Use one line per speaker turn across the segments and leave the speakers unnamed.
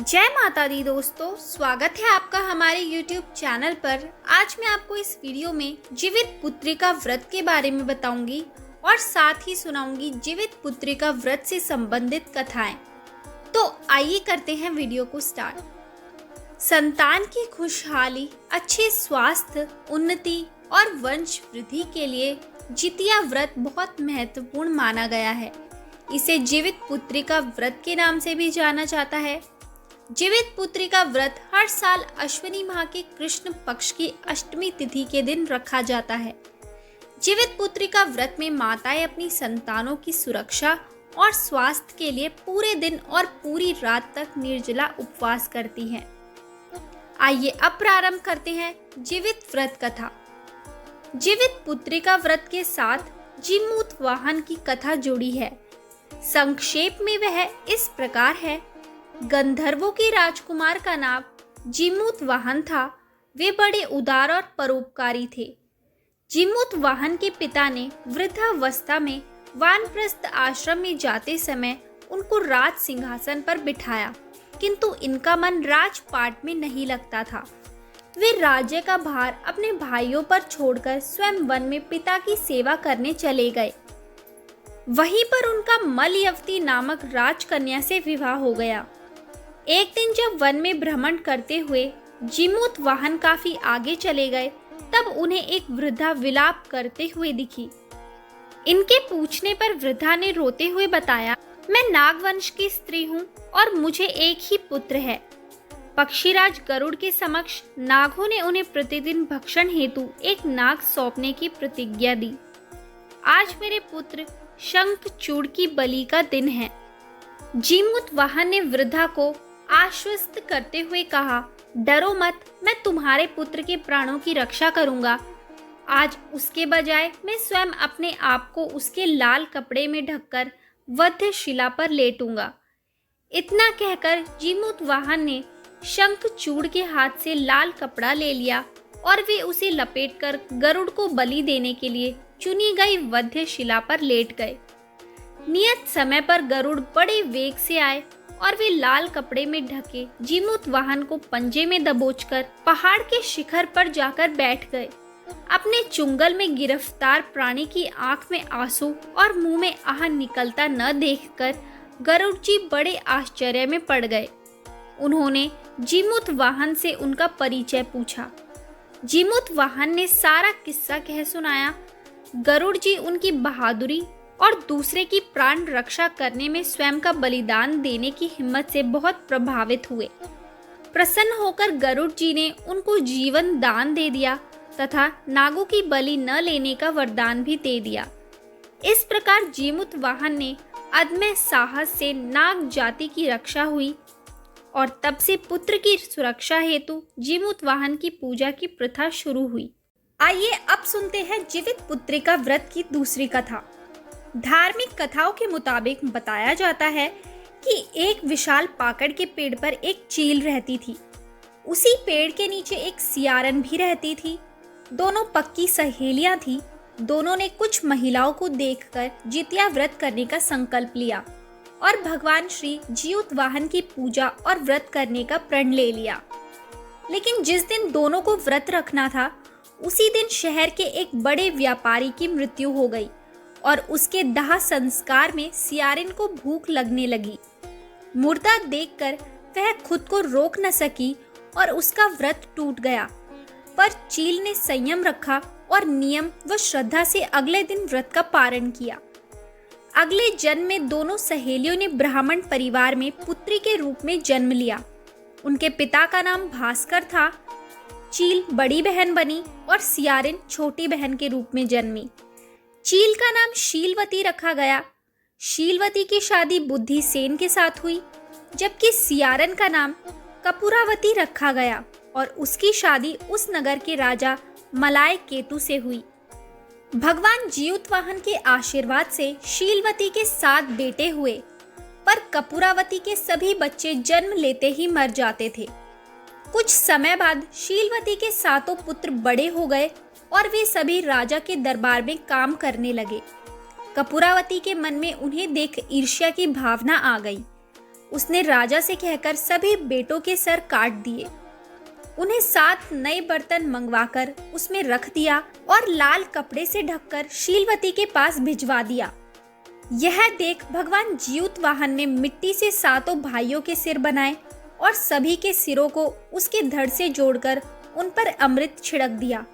जय माता दी दोस्तों, स्वागत है आपका हमारे YouTube चैनल पर। आज मैं आपको इस वीडियो में जीवित पुत्रिका व्रत के बारे में बताऊंगी और साथ ही सुनाऊंगी जीवित पुत्रिका व्रत से संबंधित कथाएं। तो आइए करते हैं वीडियो को स्टार्ट। संतान की खुशहाली, अच्छे स्वास्थ्य, उन्नति और वंश वृद्धि के लिए जितिया व्रत बहुत महत्वपूर्ण माना गया है। इसे जीवित पुत्रिका व्रत के नाम से भी जाना जाता है। जीवित पुत्रिका व्रत हर साल अश्विनी माह के कृष्ण पक्ष की अष्टमी तिथि के दिन रखा जाता है। जीवित पुत्रिका व्रत में माताएं अपनी संतानों की सुरक्षा और स्वास्थ्य के लिए पूरे दिन और पूरी रात तक निर्जला उपवास करती हैं। आइए अब प्रारंभ करते हैं जीवित व्रत कथा। जीवित पुत्रिका व्रत के साथ जीमूत वाहन की कथा जुड़ी है। संक्षेप में वह इस प्रकार है। गंधर्वों के राजकुमार का नाम जीमूत वाहन था। वे बड़े उदार और परोपकारी थे। जीमूत वाहन के पिता ने वृद्धावस्था में वानप्रस्थ आश्रम में जाते समय उनको राज सिंहासन पर बिठाया, किंतु इनका मन राजपाट में नहीं लगता था। वे राज्य का भार अपने भाइयों पर छोड़कर स्वयं वन में पिता की सेवा करने चले गए। वहीं पर उनका मलयवती नामक राजकन्या से विवाह हो गया। एक दिन जब वन में भ्रमण करते हुए जीमूत वाहन काफी आगे चले गए, तब उन्हें एक वृद्धा विलाप करते हुए दिखी। इनके पूछने पर वृद्धा ने रोते हुए बताया, मैं नागवंश की स्त्री हूँ और मुझे एक ही पुत्र है। पक्षीराज गरुड़ के समक्ष नागों ने उन्हें प्रतिदिन भक्षण हेतु एक नाग सौंपने की प्रतिज्ञा दी। आज मेरे पुत्र शंखचूड़ की बलि का दिन है। जीमूत वाहन ने वृद्धा को आश्वस्त करते हुए कहा, डरो मत, मैं तुम्हारे पुत्र के प्राणों की रक्षा करूंगा। आज उसके बजाय मैं स्वयं अपने आप को उसके लाल कपड़े में ढककर वध्यशिला पर लेटूंगा। इतना कहकर जीमूत वाहन ने शंखचूड़ के हाथ से लाल कपड़ा ले लिया और वे उसे लपेटकर गरुड़ को बलि देने के लिए चुनी गई वध्यशिला पर लेट गए। नियत समय पर गरुड़ बड़े वेग से आए और वे लाल कपड़े में ढके जीमूत वाहन को पंजे में दबोचकर पहाड़ के शिखर पर जाकर बैठ गए। अपने चुंगल में गिरफ्तार प्राणी की आंख में आंसू और मुंह में आह निकलता न देखकर गरुड़ जी बड़े आश्चर्य में पड़ गए। उन्होंने जीमूत वाहन से उनका परिचय पूछा। जीमूत वाहन ने सारा किस्सा कह सुनाया। गरुड़ जी उनकी बहादुरी और दूसरे की प्राण रक्षा करने में स्वयं का बलिदान देने की हिम्मत से बहुत प्रभावित हुए। प्रसन्न होकर गरुड़ जी ने उनको जीवन दान दे दिया तथा नागों की बलि न लेने का वरदान भी दे दिया। इस प्रकार जीमूत वाहन ने अदम्य साहस से नाग जाति की रक्षा हुई और तब से पुत्र की सुरक्षा हेतु जीमूत वाहन की पूजा की प्रथा शुरू हुई। आइए अब सुनते हैं जीवित पुत्रिका व्रत की दूसरी कथा। धार्मिक कथाओं के मुताबिक बताया जाता है कि एक विशाल पाकड़ के पेड़ पर एक चील रहती थी। उसी पेड़ के नीचे एक सियारन भी रहती थी। दोनों पक्की सहेलियां थीं। दोनों ने कुछ महिलाओं को देखकर जितिया व्रत करने का संकल्प लिया और भगवान श्री जीमूत वाहन की पूजा और व्रत करने का प्रण ले लिया। लेकिन जिस दिन दोनों को व्रत रखना था, उसी दिन शहर के एक बड़े व्यापारी की मृत्यु हो गई और उसके दाह संस्कार में सियारिन को भूख लगने लगी। मुर्दा देखकर वह खुद को रोक न सकी और उसका व्रत टूट गया। पर चील ने संयम रखा और नियम व श्रद्धा से अगले दिन व्रत का पारण किया। अगले जन्म में दोनों सहेलियों ने ब्राह्मण परिवार में पुत्री के रूप में जन्म लिया। उनके पिता का नाम भास्कर था। चील बड़ी बहन बनी और सियारिन छोटी बहन के रूप में जन्मी। चील का नाम शीलवती रखा गया। शीलवती की शादी बुद्धिसेन के साथ हुई, जबकि सियारन का नाम कपूरावती रखा गया और उसकी शादी उस नगर के राजा मलाय केतु से हुई। भगवान जीमूत वाहन के आशीर्वाद से शीलवती के 7 बेटे हुए, पर कपूरावती के सभी बच्चे जन्म लेते ही मर जाते थे। कुछ समय बाद शीलवती के 7 पुत्र बड़े हो गए और वे सभी राजा के दरबार में काम करने लगे। कपूरावती के मन में उन्हें देख ईर्ष्या की भावना आ गई। उसने राजा से कहकर सभी बेटों के सर काट दिए। उन्हें 7 नए बर्तन मंगवाकर उसमें रख दिया और लाल कपड़े से ढककर शीलवती के पास भिजवा दिया। यह देख भगवान जीउतवाहन ने मिट्टी से 7 भाइयों के सिर बनाए और सभी के सिरों को उसके धड़ से जोड़कर उन पर अमृत छिड़क दिया।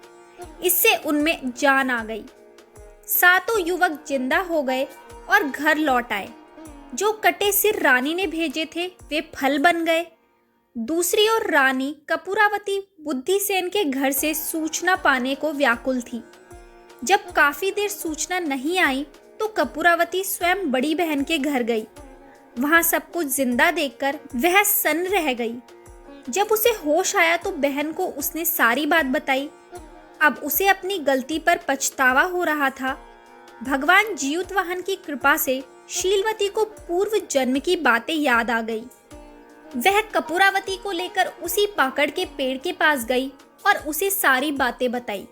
इससे उनमें जान आ गई। 7 युवक जिंदा हो गए और घर लौट आए। जो कटे सिर रानी ने भेजे थे वे फल बन गए। दूसरी ओर रानी कपूरावती बुद्धिसेन के घर से सूचना पाने को व्याकुल थी। जब काफी देर सूचना नहीं आई तो कपूरावती स्वयं बड़ी बहन के घर गई। वहां सब कुछ जिंदा देखकर वह सन्न रह गई। जब उसे होश आया तो बहन को उसने सारी बात बताई। अब उसे अपनी गलती पर पछतावा हो रहा था। भगवान जीउतवाहन की कृपा से शीलवती को पूर्व जन्म की बातें याद आ गई। वह कपूरावती को लेकर उसी पाकड़ के पेड़ के पास गई और उसे सारी बातें बताई।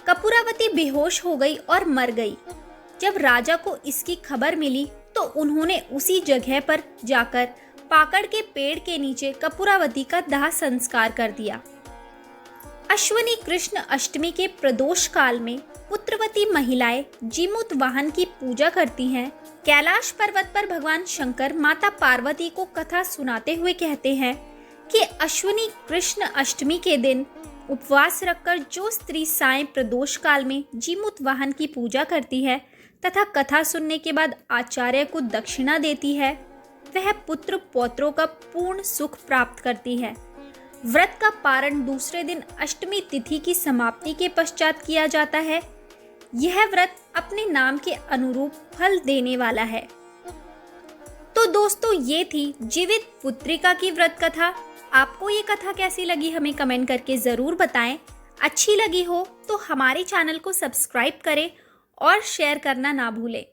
कपूरावती बेहोश हो गई और मर गई। जब राजा को इसकी खबर मिली तो उन्होंने उसी जगह पर जाकर पाकड़ के पेड़ के नीचे कपूरावती का दाह संस्कार कर दिया। अश्विनी कृष्ण अष्टमी के प्रदोष काल में पुत्रवती महिलाएं जीमूतवाहन की पूजा करती हैं। कैलाश पर्वत पर भगवान शंकर माता पार्वती को कथा सुनाते हुए कहते हैं कि अश्विनी कृष्ण अष्टमी के दिन उपवास रखकर जो स्त्री सायं प्रदोष काल में जीमूतवाहन की पूजा करती है तथा कथा सुनने के बाद आचार्य को दक्षिणा देती है, वह पुत्र पौत्रों का पूर्ण सुख प्राप्त करती है। व्रत का पारण दूसरे दिन अष्टमी तिथि की समाप्ति के पश्चात किया जाता है। यह व्रत अपने नाम के अनुरूप फल देने वाला है। तो दोस्तों, ये थी जीवित पुत्रिका की व्रत कथा। आपको ये कथा कैसी लगी हमें कमेंट करके जरूर बताएं। अच्छी लगी हो तो हमारे चैनल को सब्सक्राइब करें और शेयर करना ना भूलें।